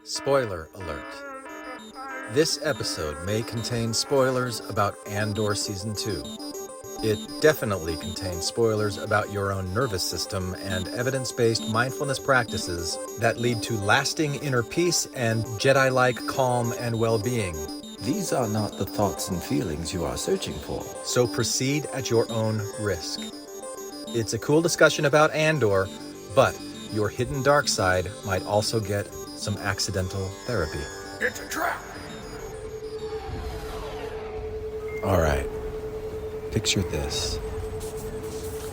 Spoiler alert. This episode may contain spoilers about Andor Season 2. It definitely contains spoilers about your own nervous system and evidence-based mindfulness practices that lead to lasting inner peace and Jedi-like calm and well-being. These are not the thoughts and feelings you are searching for. So proceed at your own risk. It's a cool discussion about Andor, but your hidden dark side might also get some accidental therapy. It's a trap! All right. Picture this.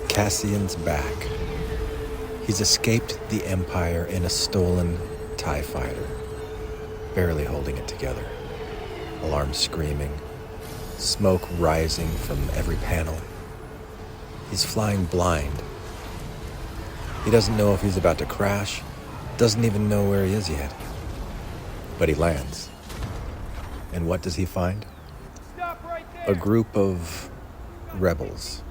Cassian's back. He's escaped the Empire in a stolen TIE fighter, barely holding it together. Alarms screaming, smoke rising from every panel. He's flying blind. He doesn't know if he's about to crash, doesn't even know where he is yet. But he lands. And what does he find? A group of rebels,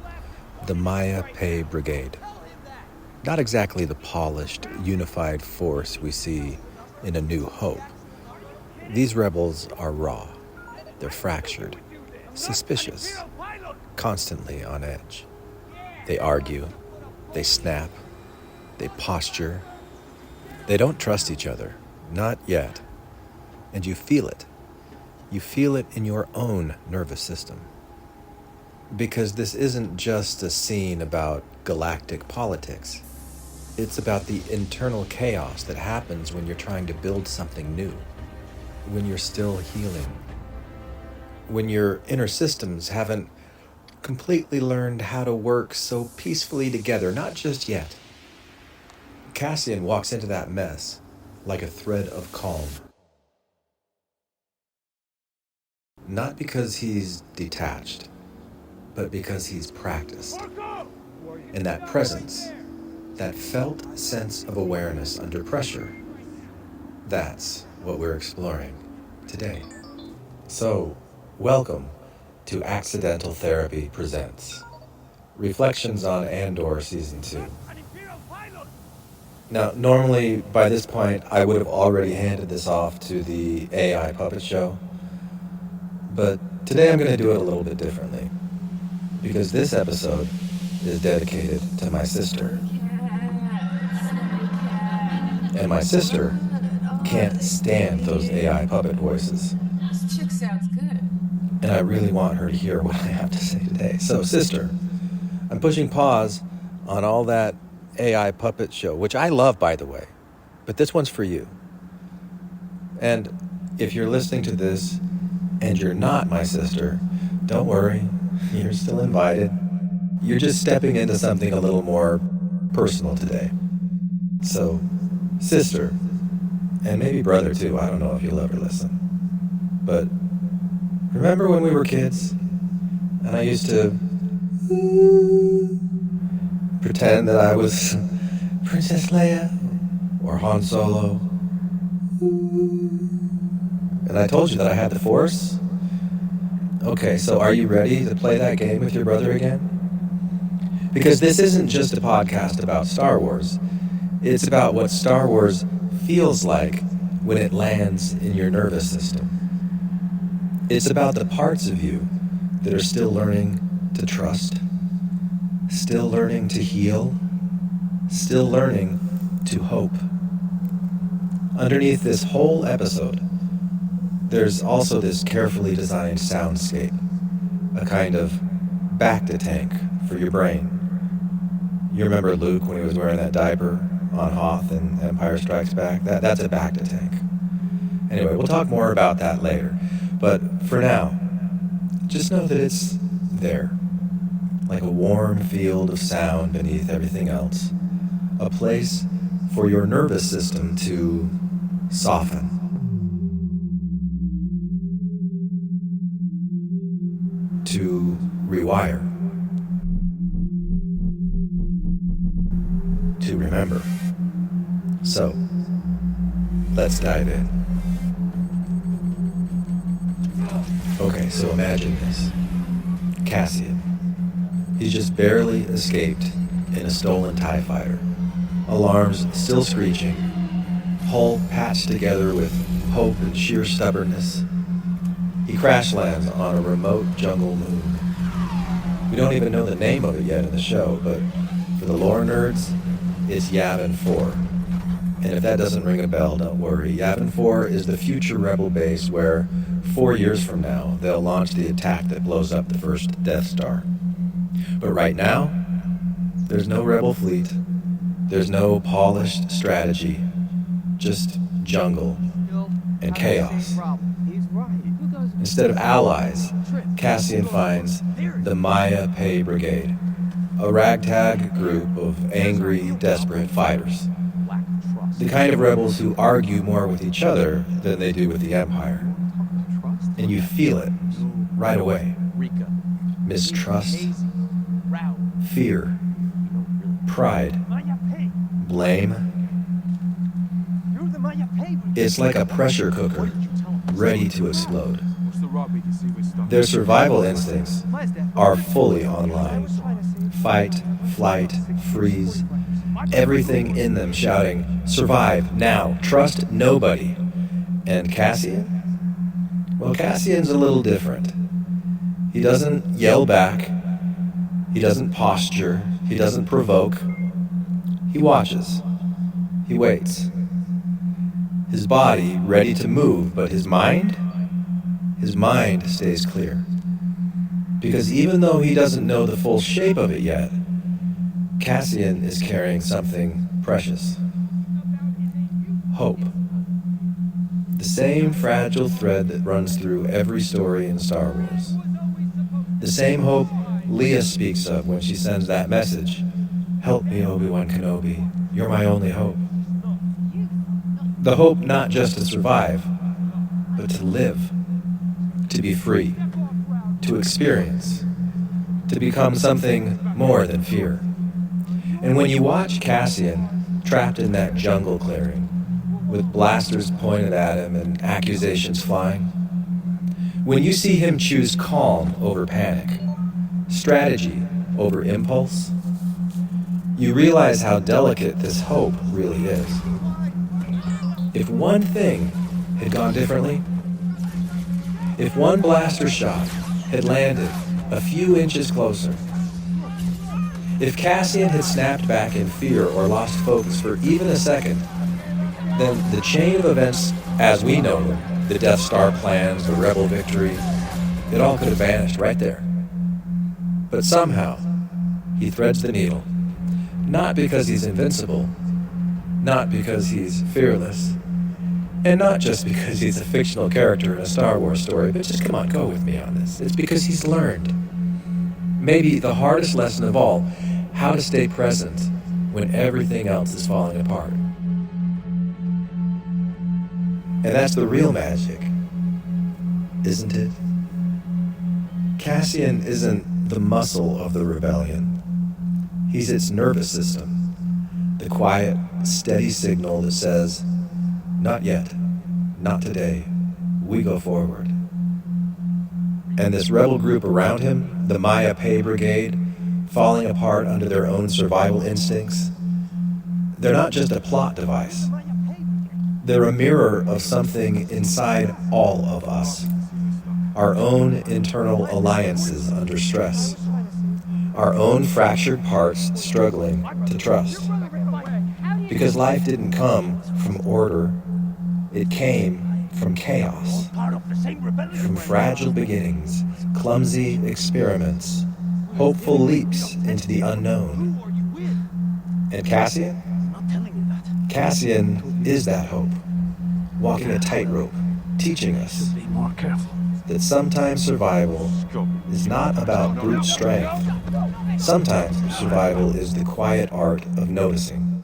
the Maya Pei Brigade. Not exactly the polished, unified force we see in A New Hope. These rebels are raw. They're fractured, suspicious, constantly on edge. They argue, they snap, they posture. They don't trust each other, not yet. And you feel it. You feel it in your own nervous system. Because this isn't just a scene about galactic politics. It's about the internal chaos that happens when you're trying to build something new, when you're still healing, when your inner systems haven't completely learned how to work so peacefully together, not just yet. Cassian walks into that mess like a thread of calm. Not because he's detached, but because he's practiced. And that presence, that felt sense of awareness under pressure, that's what we're exploring today. So, welcome to Accidental Therapy Presents Reflections on Andor Season 2. Now, normally, by this point, I would have already handed this off to the AI puppet show. But today I'm going to do it a little bit differently. Because this episode is dedicated to my sister. And my sister can't stand those AI puppet voices. This chick sounds good. And I really want her to hear what I have to say today. So, sister, I'm pushing pause on all that AI puppet show, which I love, by the way, but this one's for you. And if you're listening to this and you're not my sister, don't worry, you're still invited. You're just stepping into something a little more personal today. So, sister, and maybe brother too, I don't know if you'll ever listen, but remember when we were kids and I used to pretend that I was Princess Leia or Han Solo. And I told you that I had the Force. Okay, so are you ready to play that game with your brother again? Because this isn't just a podcast about Star Wars. It's about what Star Wars feels like when it lands in your nervous system. It's about the parts of you that are still learning to trust, still learning to heal, still learning to hope. Underneath this whole episode, there's also this carefully designed soundscape, a kind of bacta tank for your brain. You remember Luke when he was wearing that diaper on Hoth in Empire Strikes Back? That's a bacta tank. Anyway, we'll talk more about that later. But for now, just know that it's there. Like a warm field of sound beneath everything else. A place for your nervous system to soften. To rewire. To remember. So, let's dive in. Okay, so imagine this. Cassian. He's just barely escaped in a stolen TIE fighter. Alarms still screeching. hull patched together with hope and sheer stubbornness. He crash lands on a remote jungle moon. We don't even know the name of it yet in the show, but for the lore nerds, it's Yavin 4. And if that doesn't ring a bell, don't worry. Yavin 4 is the future rebel base where 4 years from now, they'll launch the attack that blows up the first Death Star. But right now, there's no rebel fleet. There's no polished strategy. Just jungle and chaos. Instead of allies, Cassian finds the Maya Pei Brigade, a ragtag group of angry, desperate fighters. The kind of rebels who argue more with each other than they do with the Empire. And you feel it right away. Mistrust, fear, pride, blame. It's like a pressure cooker, ready to explode. Their survival instincts are fully online. Fight, flight, freeze. Everything in them shouting, survive, now, trust nobody. And Cassian? Well, Cassian's a little different. He doesn't yell back. He doesn't posture. He doesn't provoke. He watches. He waits. His body ready to move, but his mind stays clear. Because even though he doesn't know the full shape of it yet, Cassian is carrying something precious. Hope. The same fragile thread that runs through every story in Star Wars. The same hope Leia speaks of when she sends that message. Help me, Obi-Wan Kenobi. You're my only hope. The hope not just to survive, but to live. To be free. To experience. To become something more than fear. And when you watch Cassian trapped in that jungle clearing, with blasters pointed at him and accusations flying, when you see him choose calm over panic, strategy over impulse, you realize how delicate this hope really is. If one thing had gone differently, if one blaster shot had landed a few inches closer, if Cassian had snapped back in fear or lost focus for even a second, then the chain of events as we know them, the Death Star plans, the rebel victory, it all could have vanished right there. But somehow, he threads the needle. Not because he's invincible, not because he's fearless, and not just because he's a fictional character in a Star Wars story, but just come on, go with me on this. It's because he's learned. Maybe the hardest lesson of all, how to stay present when everything else is falling apart. And that's the real magic, isn't it? Cassian isn't the muscle of the rebellion. He's its nervous system, the quiet, steady signal that says, not yet, not today, we go forward. And this rebel group around him, the Maya Pei Brigade, falling apart under their own survival instincts, they're not just a plot device. They're a mirror of something inside all of us. Our own internal alliances under stress. Our own fractured parts struggling to trust. Because life didn't come from order, it came from chaos. From fragile beginnings, clumsy experiments, hopeful leaps into the unknown. And Cassian? Cassian is that hope, walking a tightrope, teaching us that sometimes survival is not about brute strength. Sometimes survival is the quiet art of noticing,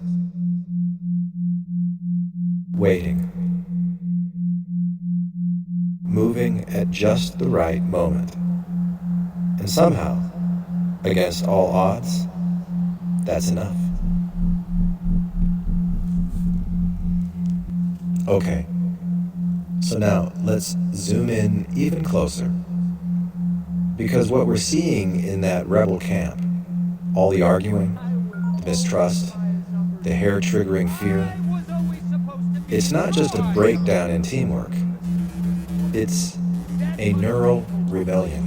waiting, moving at just the right moment. And somehow, against all odds, that's enough. Okay, so now let's zoom in even closer. Because what we're seeing in that rebel camp, all the arguing, the mistrust, the hair-triggering fear, It's not just a breakdown in teamwork. It's a neural rebellion.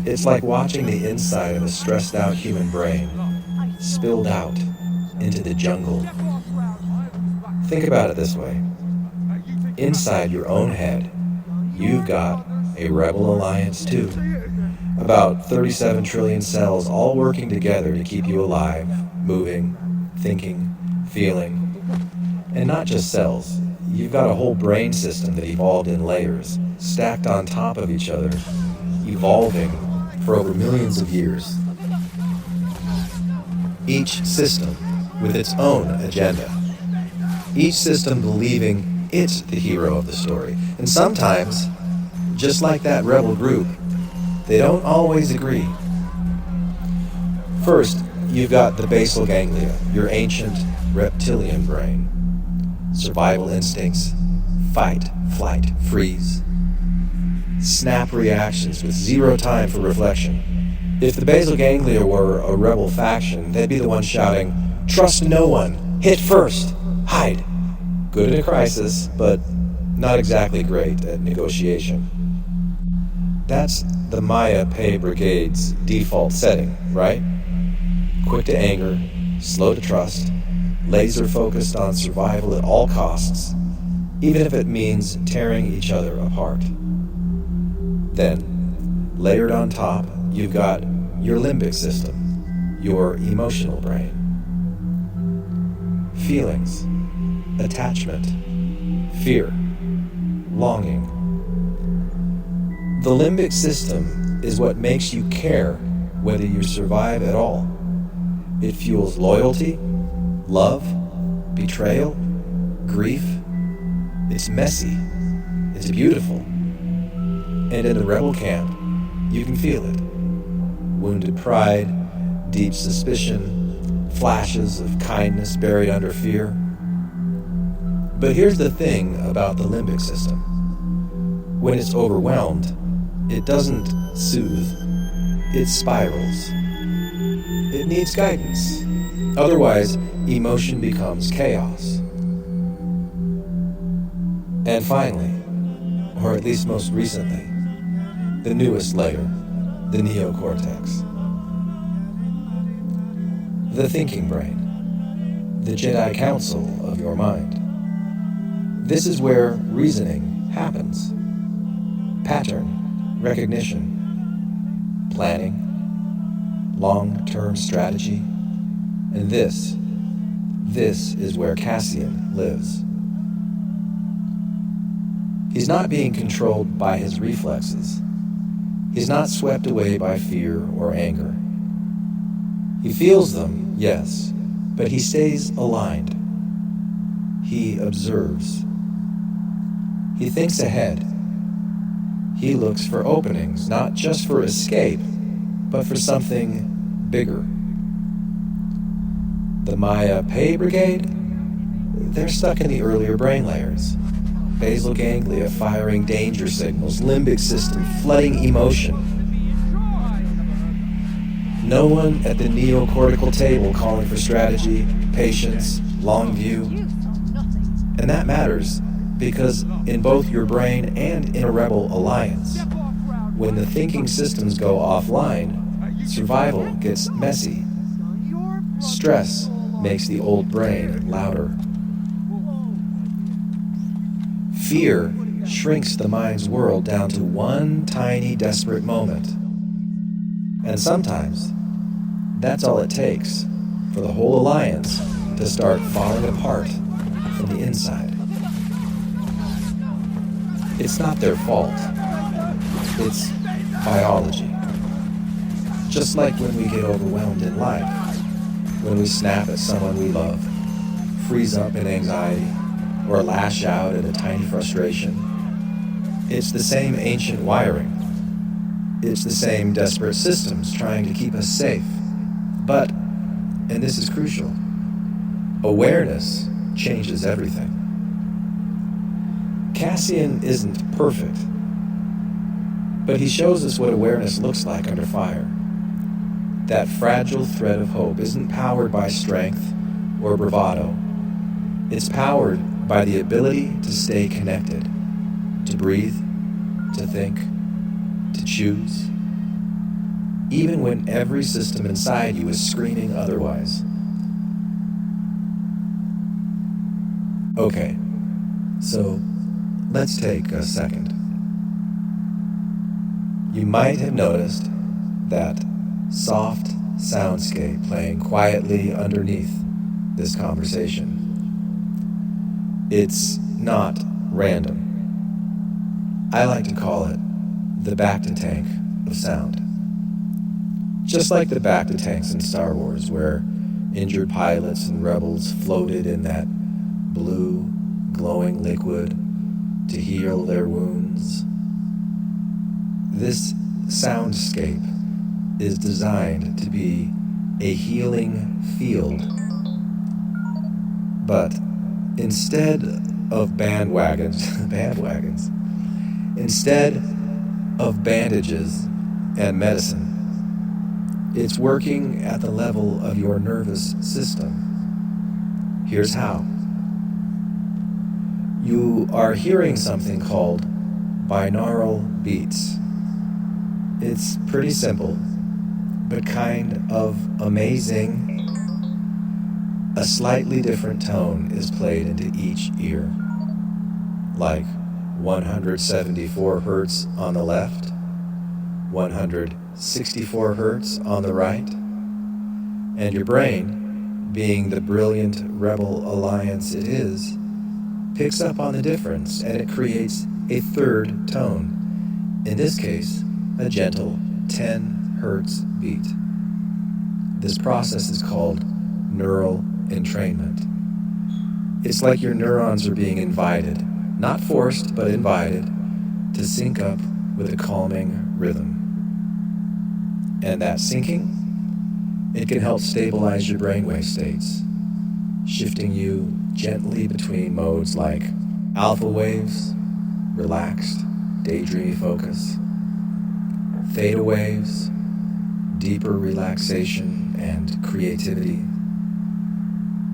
It's like watching the inside of a stressed out human brain spilled out into the jungle. Think about it this way. Inside your own head, you've got a rebel alliance too. About 37 trillion cells all working together to keep you alive, moving, thinking, feeling. And not just cells. You've got a whole brain system that evolved in layers, stacked on top of each other, evolving for over millions of years. Each system with its own agenda. Each system believing it's the hero of the story. And sometimes, just like that rebel group, they don't always agree. First, you've got the basal ganglia, your ancient reptilian brain. Survival instincts, fight, flight, freeze. Snap reactions with zero time for reflection. If the basal ganglia were a rebel faction, they'd be the ones shouting, "Trust no one, hit first, hide." Good in a crisis, but not exactly great at negotiation. That's the Maya Pei Brigade's default setting, right? Quick to anger, slow to trust, laser focused on survival at all costs, even if it means tearing each other apart. Then, layered on top, you've got your limbic system, your emotional brain. Feelings, attachment, fear, longing. The limbic system is what makes you care whether you survive at all. It fuels loyalty, love, betrayal, grief. It's messy. It's beautiful. And in the rebel camp, you can feel it. Wounded pride, deep suspicion, flashes of kindness buried under fear. But here's the thing about the limbic system. When it's overwhelmed, it doesn't soothe. It spirals. It needs guidance. Otherwise, emotion becomes chaos. And finally, or at least most recently, the newest layer, the neocortex. The thinking brain, the Jedi Council of your mind. This is where reasoning happens. Pattern recognition, planning, long-term strategy, and this is where Cassian lives. He's not being controlled by his reflexes. He's not swept away by fear or anger. He feels them, yes, but he stays aligned. He observes. He thinks ahead. He looks for openings, not just for escape, but for something bigger. The Maya Pei Brigade? They're stuck in the earlier brain layers. Basal ganglia firing danger signals, limbic system flooding emotion. No one at the neocortical table calling for strategy, patience, long view. And that matters, because in both your brain and in a rebel alliance, when the thinking systems go offline, survival gets messy. Stress makes the old brain louder. Fear shrinks the mind's world down to one tiny, desperate moment. And sometimes, that's all it takes for the whole alliance to start falling apart from the inside. It's not their fault. It's biology. Just like when we get overwhelmed in life, when we snap at someone we love, freeze up in anxiety, or lash out at a tiny frustration. It's the same ancient wiring. It's the same desperate systems trying to keep us safe. But, and this is crucial, awareness changes everything. Cassian isn't perfect, but he shows us what awareness looks like under fire. That fragile thread of hope isn't powered by strength or bravado. It's powered by the ability to stay connected, to breathe, to think, to choose, even when every system inside you is screaming otherwise. Okay, so let's take a second. You might have noticed that soft soundscape playing quietly underneath this conversation. It's not random. I like to call it the bacta tank of sound. Just like the bacta tanks in Star Wars, where injured pilots and rebels floated in that blue, glowing liquid to heal their wounds. This soundscape is designed to be a healing field. But instead of bandwagons, instead of bandages and medicine, it's working at the level of your nervous system. Here's how. You are hearing something called binaural beats. It's pretty simple, but kind of amazing. A slightly different tone is played into each ear, like 174 hertz on the left, 164 hertz on the right, and your brain, being the brilliant rebel alliance it is, picks up on the difference and it creates a third tone, in this case, a gentle 10 hertz beat. This process is called neural entrainment. It's like your neurons are being invited, not forced, but invited, to sync up with a calming rhythm. And that syncing, it can help stabilize your brainwave states, shifting you gently between modes like alpha waves, relaxed, daydreamy focus, theta waves, deeper relaxation and creativity,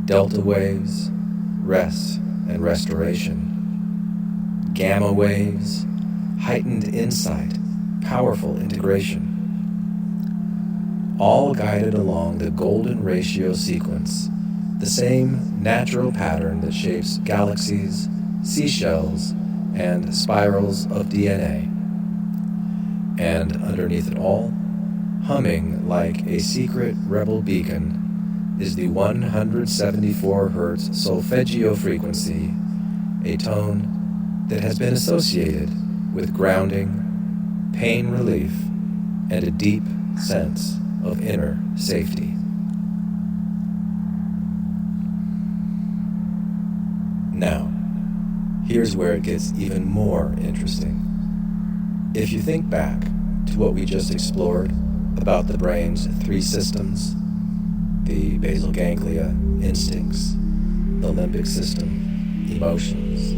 delta waves, rest and restoration, gamma waves, heightened insight, powerful integration, all guided along the golden ratio sequence, the same natural pattern that shapes galaxies, seashells, and spirals of DNA. And underneath it all, humming like a secret rebel beacon, is the 174 hertz solfeggio frequency, a tone that has been associated with grounding, pain relief, and a deep sense of inner safety. Now, here's where it gets even more interesting. If you think back to what we just explored about the brain's three systems, the basal ganglia, instincts, the limbic system, emotions,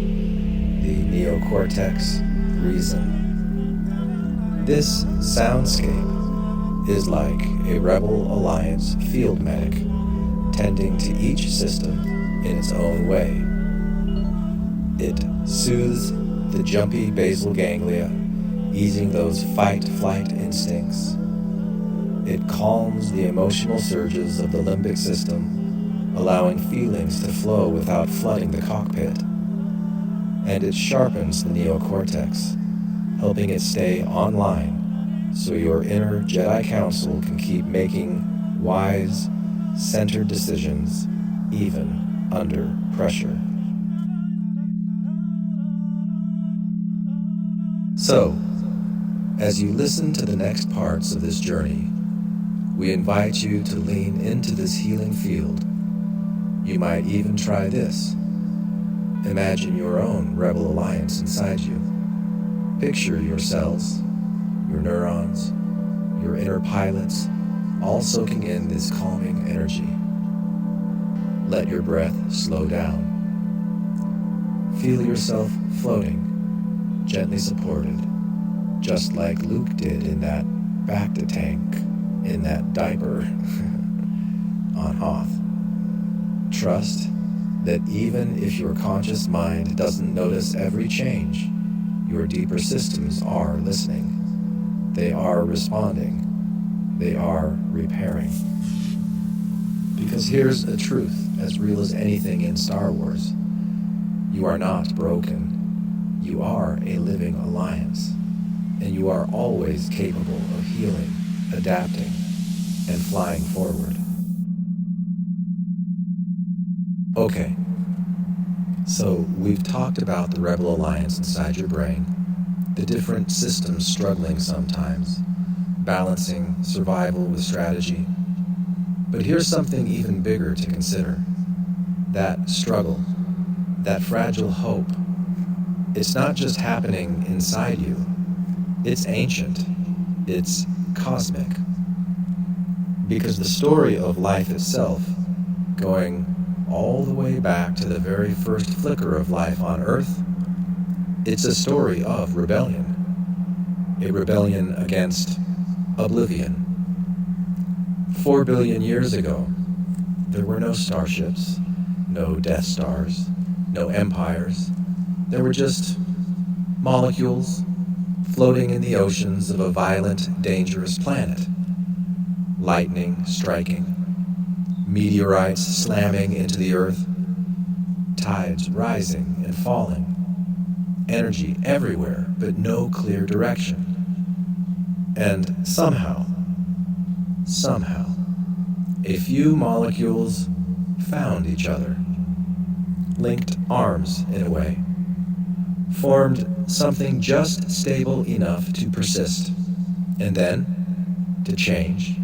the neocortex, reason, this soundscape is like a Rebel Alliance field medic tending to each system in its own way. It soothes the jumpy basal ganglia, easing those fight-flight instincts. It calms the emotional surges of the limbic system, allowing feelings to flow without flooding the cockpit. And it sharpens the neocortex, helping it stay online so your inner Jedi Council can keep making wise, centered decisions even under pressure. So, as you listen to the next parts of this journey, we invite you to lean into this healing field. You might even try this. Imagine your own Rebel Alliance inside you. Picture your cells, your neurons, your inner pilots, all soaking in this calming energy. Let your breath slow down. Feel yourself floating, gently supported, just like Luke did in that bacta tank, in that diaper on Hoth. Trust that even if your conscious mind doesn't notice every change, your deeper systems are listening. They are responding. They are repairing. Because here's a truth as real as anything in Star Wars. You are not broken. You are a living alliance. And you are always capable of healing, adapting, and flying forward. Okay, so we've talked about the Rebel Alliance inside your brain, the different systems struggling sometimes, balancing survival with strategy. But here's something even bigger to consider. That struggle, that fragile hope, it's not just happening inside you. It's ancient. It's cosmic. Because the story of life itself, going all the way back to the very first flicker of life on Earth, it's a story of rebellion. A rebellion against oblivion. 4 billion years ago, there were no starships, no Death Stars, no empires. There were just molecules floating in the oceans of a violent, dangerous planet. Lightning striking, meteorites slamming into the earth, tides rising and falling, energy everywhere but no clear direction. And somehow, a few molecules found each other, linked arms in a way, formed something just stable enough to persist, and then to change,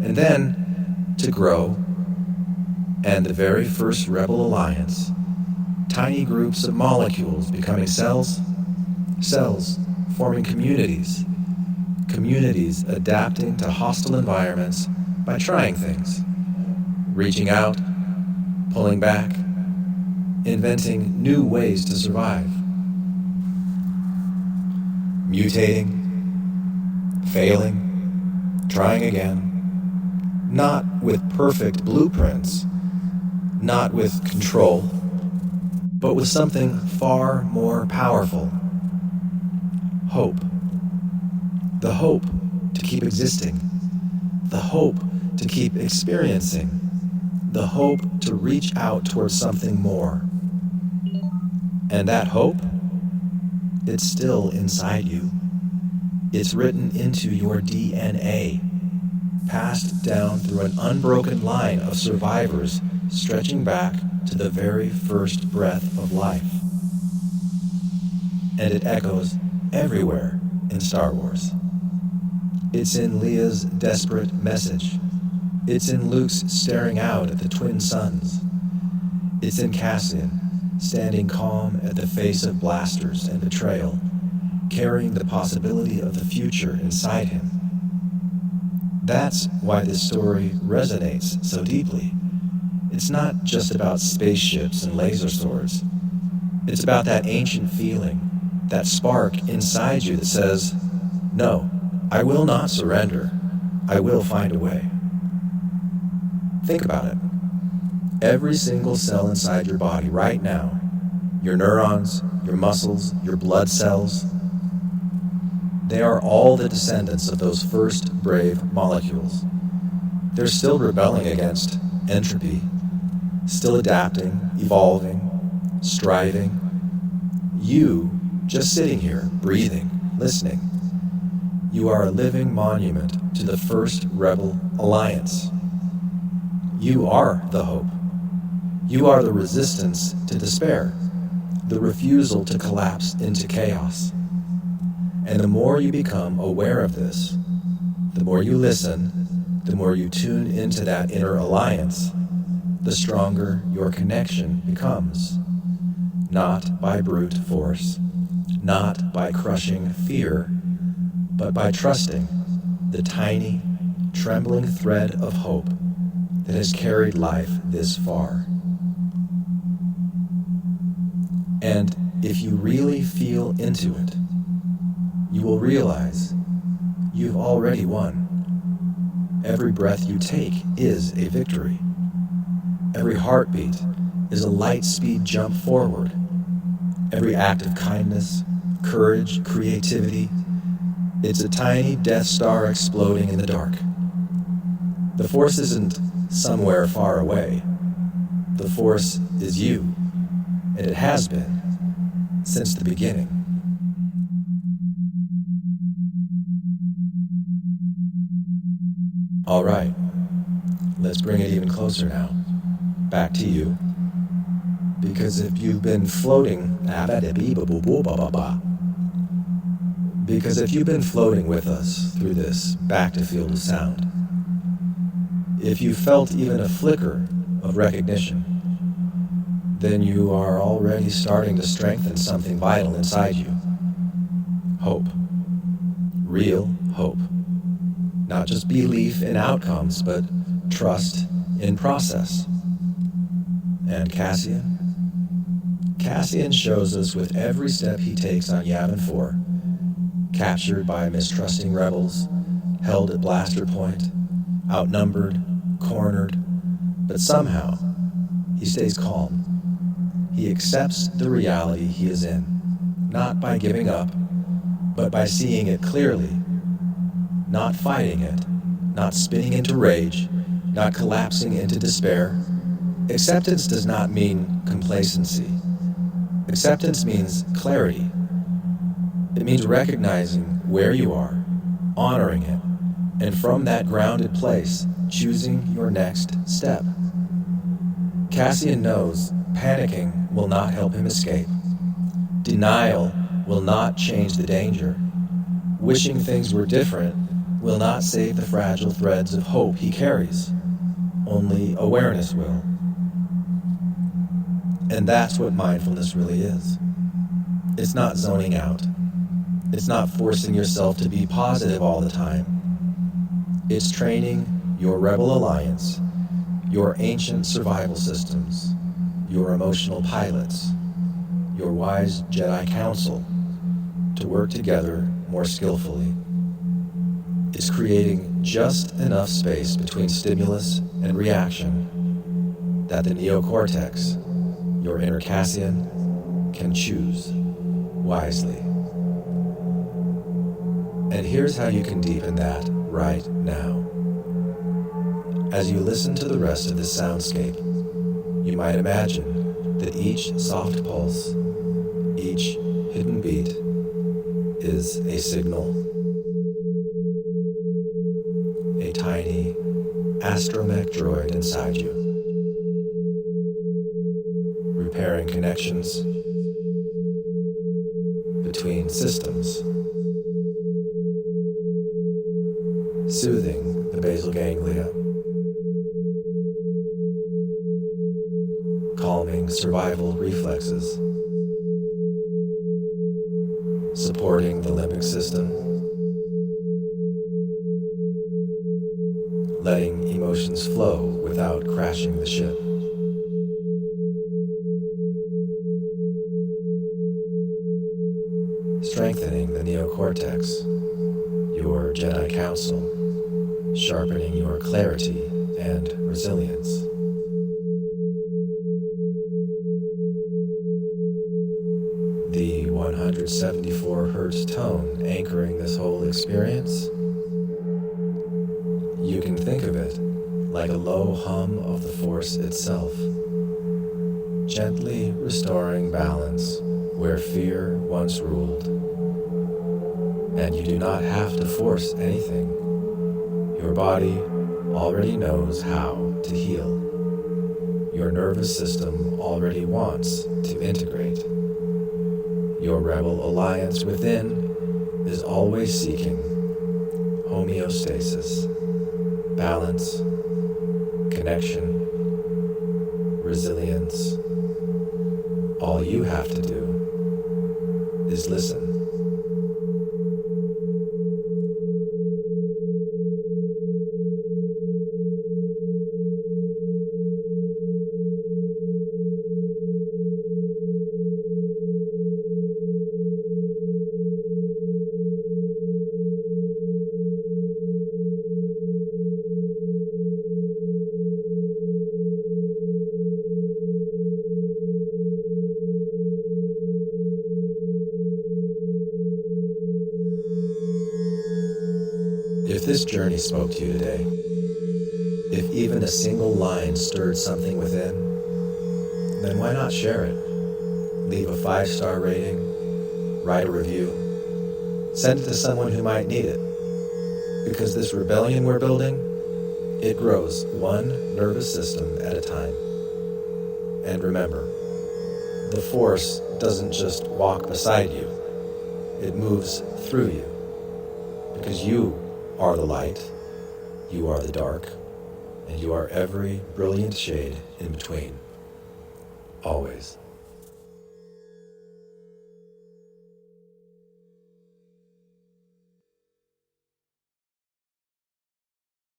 and then to grow. And the very first Rebel Alliance, tiny groups of molecules becoming cells, cells forming communities, communities adapting to hostile environments by trying things, reaching out, pulling back, inventing new ways to survive, mutating, failing, trying again, not with perfect blueprints, not with control, but with something far more powerful. Hope. The hope to keep existing. The hope to keep experiencing. The hope to reach out towards something more. And that hope, it's still inside you. It's written into your DNA, passed down through an unbroken line of survivors stretching back to the very first breath of life. And it echoes everywhere in Star Wars. It's in Leia's desperate message. It's in Luke's staring out at the twin suns. It's in Cassian standing calm at the face of blasters and betrayal, carrying the possibility of the future inside him. That's why this story resonates so deeply. It's not just about spaceships and laser swords. It's about that ancient feeling, that spark inside you that says, no, I will not surrender. I will find a way. Think about it. Every single cell inside your body right now, your neurons, your muscles, your blood cells, they are all the descendants of those first brave molecules. They're still rebelling against entropy, still adapting, evolving, striving. You, just sitting here, breathing, listening, you are a living monument to the first Rebel Alliance. You are the hope. You are the resistance to despair, the refusal to collapse into chaos. And the more you become aware of this, the more you listen, the more you tune into that inner alliance, the stronger your connection becomes. Not by brute force, not by crushing fear, but by trusting the tiny, trembling thread of hope that has carried life this far. And if you really feel into it, you will realize you've already won. Every breath you take is a victory. Every heartbeat is a light-speed jump forward. Every act of kindness, courage, creativity, it's a tiny Death Star exploding in the dark. The Force isn't somewhere far away. The Force is you, and it has been since the beginning. All right, let's bring it even closer now. Back to you. Because if you've been floating with us through this bacta field of sound, if you felt even a flicker of recognition, then you are already starting to strengthen something vital inside you. Hope. Real hope. Not just belief in outcomes, but trust in process. And Cassian shows us with every step he takes on Yavin 4, captured by mistrusting rebels, held at blaster point, outnumbered, cornered, but somehow he stays calm. He accepts the reality he is in, not by giving up, but by seeing it clearly, not fighting it, not spinning into rage, not collapsing into despair. Acceptance does not mean complacency. Acceptance means clarity. It means recognizing where you are, honoring it, and from that grounded place, choosing your next step. Cassian knows panicking will not help him escape. Denial will not change the danger. Wishing things were different will not save the fragile threads of hope he carries. Only awareness will. And that's what mindfulness really is. It's not zoning out. It's not forcing yourself to be positive all the time. It's training your rebel alliance, your ancient survival systems, your emotional pilots, your wise Jedi council to work together more skillfully. It's creating just enough space between stimulus and reaction that the neocortex, your inner Cassian, can choose wisely. And here's how you can deepen that right now. As you listen to the rest of this soundscape, you might imagine that each soft pulse, each hidden beat, is a signal. A tiny astromech droid inside you, repairing connections between systems, soothing the basal ganglia, calming survival reflexes, supporting the limbic system, letting emotions flow without crashing the ship. Strengthening the neocortex, your Jedi council, sharpening your clarity and resilience. The 174 Hz tone anchoring this whole experience. You can think of it like a low hum of the Force itself, gently restoring balance where fear once ruled. And you do not have to force anything. Your body already knows how to heal. Your nervous system already wants to integrate. Your rebel alliance within is always seeking homeostasis, balance, connection, resilience. All you have to do is listen. If this journey spoke to you today, if even a single line stirred something within, then why not share it? Leave a 5-star rating, write a review, send it to someone who might need it. Because this rebellion we're building, it grows one nervous system at a time. And remember, the Force doesn't just walk beside you, it moves through you. Because you are the light, you are the dark, and you are every brilliant shade in between. Always.